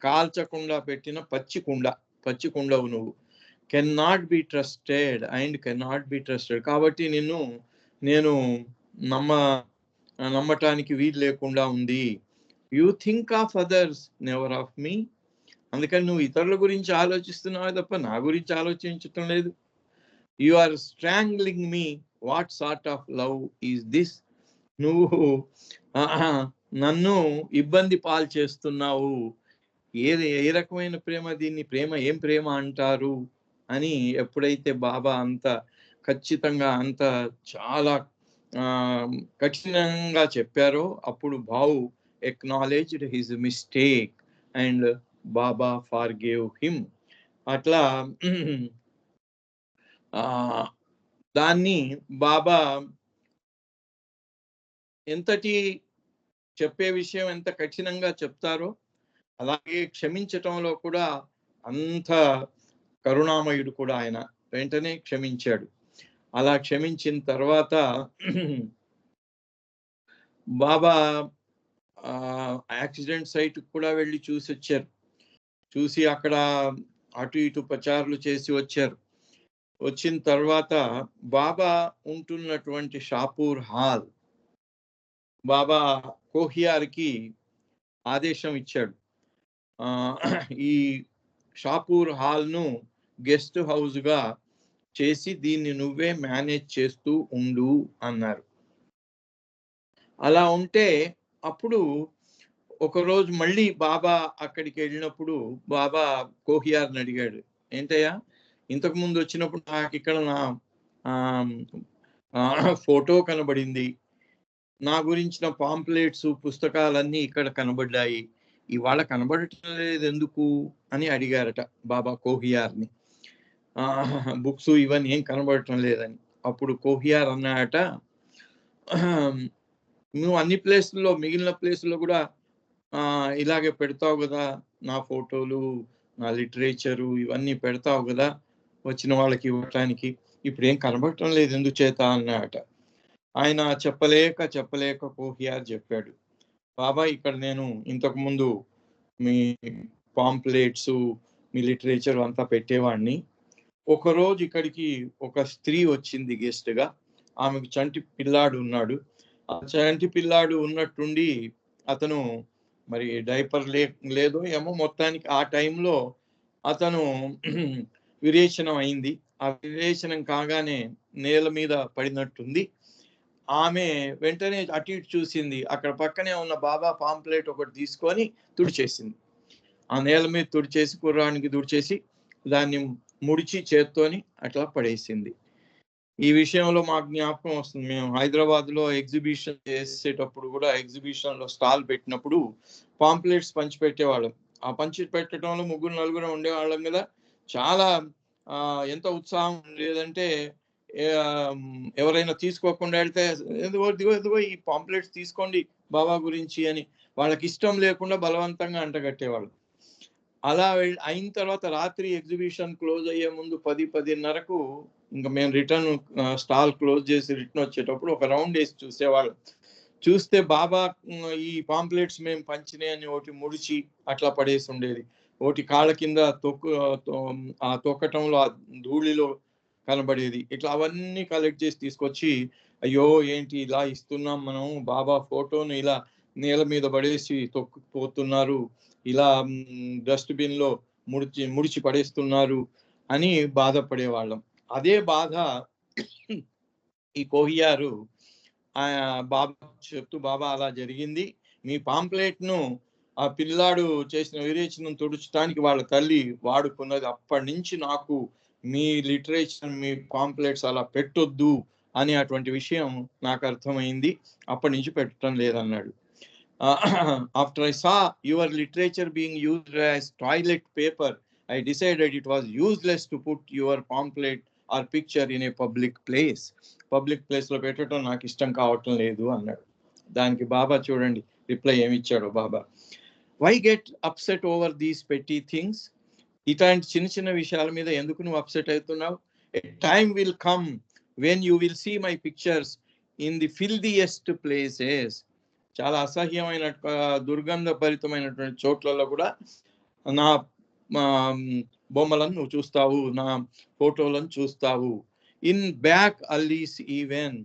కాల్చకుండా పెట్టిన పచ్చి కుండవు నువ్వు. Can not be trusted and can not be trusted. కాబట్టి నేను నమ్మటానికి వీలు లేకుండా ఉంది. You think of others never of me. అందుకని నువ్వు ఇతరుల గురించి ఆలోచిస్తున్నావే తప్ప నా గురించి ఆలోచించటం లేదు. You are strangling me. What sort of love is this? నువ్వు నన్ను ఇబ్బంది పాలు చేస్తున్నావు. ఏ రకమైన ప్రేమ దీన్ని? ఏం ప్రేమ అంటారు అని ఎప్పుడైతే బాబా అంత ఖచ్చితంగా అంత చాలా కఠినంగా చెప్పారో అప్పుడు Bhau acknowledged his mistake and Baba forgave him. అట్లా దాన్ని బాబా ఎంతటి చెప్పే విషయం ఎంత కఠినంగా చెప్తారో అలాగే క్షమించటంలో కూడా అంత కరుణామయుడు కూడా. ఆయన వెంటనే క్షమించాడు. అలా క్షమించిన తర్వాత బాబా యాక్సిడెంట్ సైట్ కూడా వెళ్ళి చూసి అక్కడ అటు ఇటు ప్రచారాలు చేసి వచ్చారు. వచ్చిన తర్వాత బాబా ఉంటున్నటువంటి షాపూర్ హాల్ బాబా కోహియార్కి ఆదేశం ఇచ్చాడు, ఈ షాపూర్ హాల్ను గెస్ట్ హౌస్గా చేసి దీన్ని నువ్వే మేనేజ్ చేస్తూ ఉండు అన్నారు. అలా ఉంటే అప్పుడు ఒకరోజు మళ్ళీ బాబా అక్కడికి వెళ్ళినప్పుడు బాబా కోహియార్ని అడిగాడు, ఏంటయ్యా ఇంతకు ముందు వచ్చినప్పుడు నాకు ఇక్కడ నా ఫోటో కనబడింది, నా గురించిన పాంప్లెట్స్ పుస్తకాలన్నీ ఇక్కడ కనబడ్డాయి, ఇవాళ కనబడటం లేదు ఎందుకు అని అడిగారట బాబా కోహియార్ని. బుక్స్ ఇవన్నీ ఏం కనబడటం లేదని. అప్పుడు కోహియార్ అన్నాడట, నువ్వు అన్ని ప్లేసుల్లో మిగిలిన ప్లేసుల్లో కూడా ఇలాగే పెడతావు కదా, నా ఫోటోలు నా లిటరేచరు ఇవన్నీ పెడతావు కదా వచ్చిన వాళ్ళకి ఇవ్వటానికి, ఇప్పుడు ఏం కనబడటం లేదు ఎందుచేత అన్నాడట. ఆయన చెప్పలేక కోహియార్ చెప్పాడు, బాబా ఇక్కడ నేను ఇంతకు ముందు మీ పాంప్లెట్స్ మీ లిటరేచర్ అంతా పెట్టేవాడిని, ఒకరోజు ఇక్కడికి ఒక స్త్రీ వచ్చింది గెస్ట్ గా, ఆమెకు చంటి పిల్లాడు ఉన్నాడు, ఆ చంటి పిల్లాడు ఉన్నట్టుండి అతను మరి డైపర్ లేదో ఏమో, మొత్తానికి ఆ టైంలో అతను విరేచనం అయింది. ఆ విరేచనం కాగానే నేల మీద పడినట్టుంది. ఆమె వెంటనే అటు ఇటు చూసింది, అక్కడ పక్కనే ఉన్న బాబా పాంప్లెట్ ఒకటి తీసుకొని తుడిచేసింది. ఆ నేల మీద తుడిచేసి కుర్రానికి తుడిచేసి దాన్ని ముడిచి చేత్తోని అట్లా పడేసింది. ఈ విషయంలో మాకు జ్ఞాపకం వస్తుంది, మేము హైదరాబాద్ లో ఎగ్జిబిషన్ చేసేటప్పుడు కూడా ఎగ్జిబిషన్ లో స్టాల్ పెట్టినప్పుడు పాంప్లెట్స్ పంచిపెట్టేవాళ్ళం. ఆ పంచి పెట్టడంలో 3-4 ఉండేవాళ్ళం కదా, చాలా ఎంత ఉత్సాహం లేదంటే ఎవరైనా తీసుకోకుండా వెళ్తే ఎదుగో ఈ పాంప్లెట్స్ తీసుకోండి బాబా గురించి అని వాళ్ళకి ఇష్టం లేకుండా బలవంతంగా అంటగట్టేవాళ్ళు. అలా అయిన తర్వాత రాత్రి ఎగ్జిబిషన్ క్లోజ్ అయ్యే ముందు 10-10:30కు ఇంకా మేము రిటర్న్ స్టాల్ క్లోజ్ చేసి రిటర్న్ వచ్చేటప్పుడు ఒక రౌండ్ వేసి చూసేవాళ్ళం. చూస్తే బాబా ఈ పాంప్లెట్స్ మేము పంచినాయి అని ఒకటి ముడిచి అట్లా పడేసి ఉండేది, ఒకటి కాళ్ళ కింద ఆ తొక్కటంలో ఆ ధూళిలో కనబడేది. ఇట్లా అవన్నీ కలెక్ట్ చేసి తీసుకొచ్చి, అయ్యో ఏంటి ఇలా ఇస్తున్నాం మనం, బాబా ఫోటోను ఇలా నేల మీద పడేసి తొక్కుపోతున్నారు, ఇలా డస్ట్బిన్ లో ముడిచి పడేస్తున్నారు అని బాధపడేవాళ్ళం. అదే బాధ ఈ కోహియారు బాబా చెప్తూ, బాబా అలా జరిగింది, మీ పాంప్లెట్ ను ఆ పిల్లాడు చేసిన విరేచనం తుడుచడానికి వాళ్ళ తల్లి వాడుకున్నది, అప్పటి నుంచి నాకు మీ లిటరేచర్ మీ పాంప్లెట్స్ అలా పెట్టొద్దు అని అటువంటి విషయం నాకు అర్థమైంది, అప్పటి నుంచి పెట్టడం లేదన్నాడు. After I saw your literature being used as toilet paper, I decided it was useless to put your pamphlet or picture in a public place. Public place లో పెట్టడం నాకు ఇష్టం కావటం లేదు అన్నాడు. దానికి బాబా చూడండి రిప్లై ఏమి ఇచ్చాడో Baba, why get upset over these petty things, ఇట్లాంటి చిన్న చిన్న విషయాల మీద ఎందుకు నువ్వు అప్సెట్ అవుతున్నావు, a time will come when you will see my pictures in the filthiest places, చాలా అసహ్యమైన దుర్గంధభరితమైనటువంటి చోట్లలో కూడా నా బొమ్మలను నువ్వు చూస్తావు, నా ఫోటోలను చూస్తావు. In back Ally's even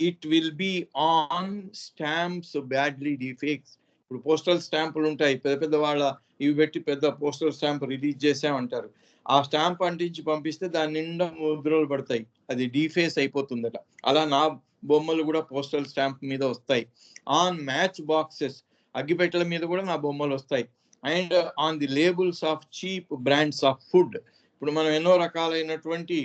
it will be on stamps badly defects. ఇప్పుడు పోస్టల్ స్టాంపులు ఉంటాయి, పెద్ద పెద్ద వాళ్ళ ఇవి పెట్టి పెద్ద పోస్టల్ స్టాంప్ రిలీజ్ చేసామంటారు, ఆ స్టాంప్ అంటించి పంపిస్తే దాని నిండా ముద్రలు పడతాయి, అది డీఫేస్ అయిపోతుందట. అలా నా బొమ్మలు కూడా పోస్టల్ స్టాంప్ మీద వస్తాయి. ఆన్ మ్యాచ్ బాక్సెస్, అగ్గిపెట్టెల మీద కూడా నా బొమ్మలు వస్తాయి. And on the labels of cheap brands of food, ఇప్పుడు మనం ఎన్నో రకాలైనటువంటి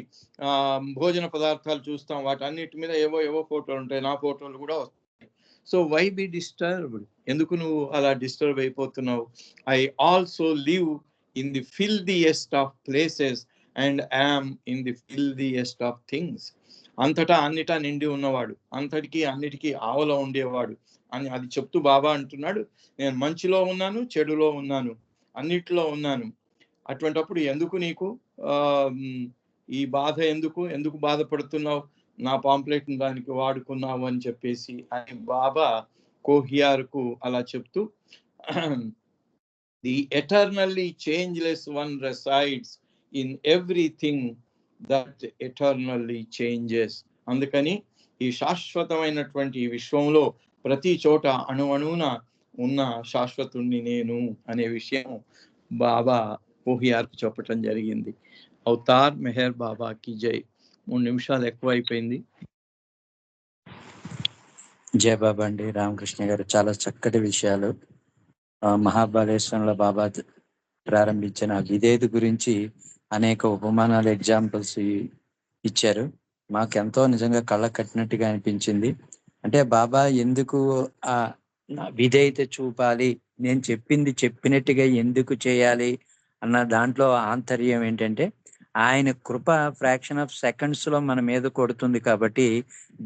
భోజన పదార్థాలు చూస్తాం, వాటన్నిటి మీద ఏవో ఫోటోలు ఉంటాయి, నా ఫోటోలు కూడా వస్తాయి. సో వై బి డిస్టర్బ్డ్, ఎందుకు నువ్వు అలా డిస్టర్బ్ అయిపోతున్నావు. I also live in the filthiest of places and am in the filthiest of things. అంతటా అన్నిటా నిండి ఉన్నవాడు, అన్నిటికీ ఆవలో ఉండేవాడు అని అది చెప్తూ బాబా అంటున్నాడు, నేను మంచిలో ఉన్నాను, చెడులో ఉన్నాను, అన్నిటిలో ఉన్నాను. అటువంటప్పుడు ఎందుకు నీకు ఈ బాధ, ఎందుకు బాధపడుతున్నావు, నా పాంప్లెట్ దానికి వాడుకున్నావు అని చెప్పేసి అని బాబా కోహియార్కు అలా చెప్తూ, the eternally changeless one resides in everything that eternally changes. అందుకని ఈ శాశ్వతమైనటువంటి విశ్వంలో ప్రతి చోట అణువున ఉన్న శాశ్వతుణ్ణి నేను అనే విషయం బాబా కోహియార్కు చెప్పటం జరిగింది. అవతార్ మెహర్ బాబా కి జై. 3 నిమిషాలు ఎక్కువ అయిపోయింది. జయబాబా అండి. రామకృష్ణ గారు చాలా చక్కటి విషయాలు మహాబలేశ్వరంలో బాబా ప్రారంభించిన విధేయత గురించి అనేక ఉపమానాలు, ఎగ్జాంపుల్స్ ఇచ్చారు. మాకెంతో నిజంగా కళ్ళకు కట్టినట్టుగా అనిపించింది. అంటే బాబా ఎందుకు ఆ విధేయత చూపాలి, నేను చెప్పింది చెప్పినట్టుగా ఎందుకు చేయాలి అన్న దాంట్లో ఆంతర్యం ఏంటంటే, ఆయన కృప ఫ్రాక్షన్ ఆఫ్ సెకండ్స్ లో మన మీద కొడుతుంది కాబట్టి,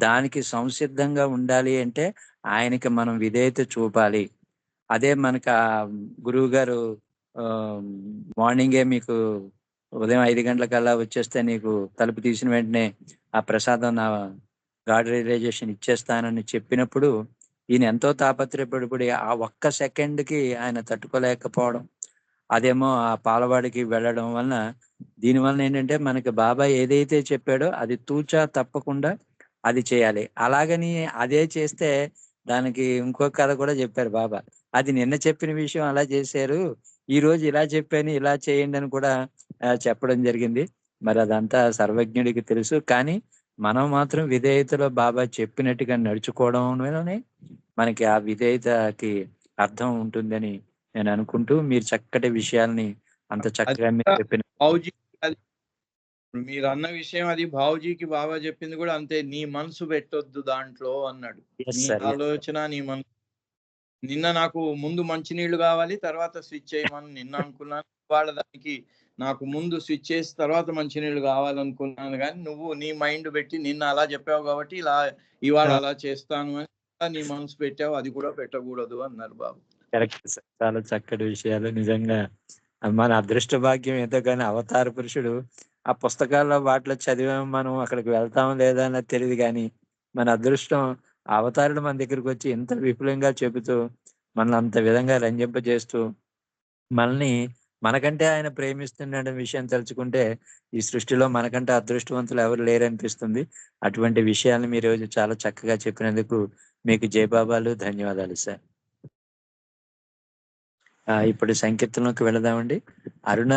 దానికి సంసిద్ధంగా ఉండాలి అంటే ఆయనకి మనం విధేయత చూపాలి. అదే మనకు గురువు గారు మార్నింగే మీకు ఉదయం 5 గంటలకల్లా వచ్చేస్తే నీకు తలుపు తీసిన వెంటనే ఆ ప్రసాదం నా గాడ్ రియలైజేషన్ ఇచ్చేస్తానని చెప్పినప్పుడు, ఈయన ఎంతో తాపత్రయపడిపడి ఆ ఒక్క సెకండ్కి ఆయన తట్టుకోలేకపోవడం, అదేమో ఆ పాలవాడికి వెళ్ళడం వలన, దీనివలన ఏంటంటే మనకి బాబా ఏదైతే చెప్పాడో అది తూచా తప్పకుండా అది చేయాలి. అలాగని అదే చేస్తే దానికి ఇంకో కథ కూడా చెప్పారు బాబా. అది నిన్న చెప్పిన విషయం అలా చేశారు, ఈ రోజు ఇలా చెప్పాను ఇలా చేయండి అని కూడా చెప్పడం జరిగింది. మరి అదంతా సర్వజ్ఞుడికి తెలుసు. కానీ మనం మాత్రం విధేయతలో బాబా చెప్పినట్టుగా నడుచుకోవడంలోనే మనకి ఆ విధేయతకి అర్థం ఉంటుందని నేను అనుకుంటూ, మీరు చక్కటి విషయాల్ని అంత అది చక్కగా మీరు కూడా చెప్పిన బాబూజీ అది మీరు అన్న విషయం అది బాబూజీకి బాబా చెప్పింది కూడా అంతే. నీ మనసు పెట్టొద్దు దాంట్లో అన్నాడు. ఎస్ నీ సార్. ఆలోచన నీ మనసు. నిన్న నాకు ముందు మంచినీళ్ళు కావాలి, తర్వాత స్విచ్ చేయమని నిన్న అనుకున్నాను. ఇవాళ దానికి నాకు ముందు స్విచ్ చేసి తర్వాత మంచినీళ్ళు కావాలనుకున్నాను. కానీ నువ్వు నీ మైండ్ పెట్టి నిన్న అలా చెప్పావు కాబట్టి ఇలా ఇవాళ అలా చేస్తాను అని నీ మనసు పెట్టావు, అది కూడా పెట్టకూడదు అన్నారు బాబు. Correct sir. చాలా చక్కటి విషయాలు. నిజంగా మన అదృష్ట భాగ్యం ఏదో కానీ అవతార పురుషుడు ఆ పుస్తకాల్లో వాటిలో చదివాము, మనం అక్కడికి వెళ్తాం లేదా అన్నది తెలియదు కానీ, మన అదృష్టం ఆ అవతారుడు మన దగ్గరికి వచ్చి ఇంత విపులంగా చెబుతూ, మనల్ని అంత విధంగా రంజింపజేస్తూ, మనల్ని మనకంటే ఆయన ప్రేమిస్తున్నాడనే విషయం తలుచుకుంటే, ఈ సృష్టిలో మనకంటే అదృష్టవంతులు ఎవరు లేరనిపిస్తుంది. అటువంటి విషయాన్ని మీరు ఈరోజు చాలా చక్కగా చెప్పినందుకు మీకు జయబాబాలు, ధన్యవాదాలు సార్. ఇప్పుడు సంకీర్తనలోకి వెళదామండి. అరుణ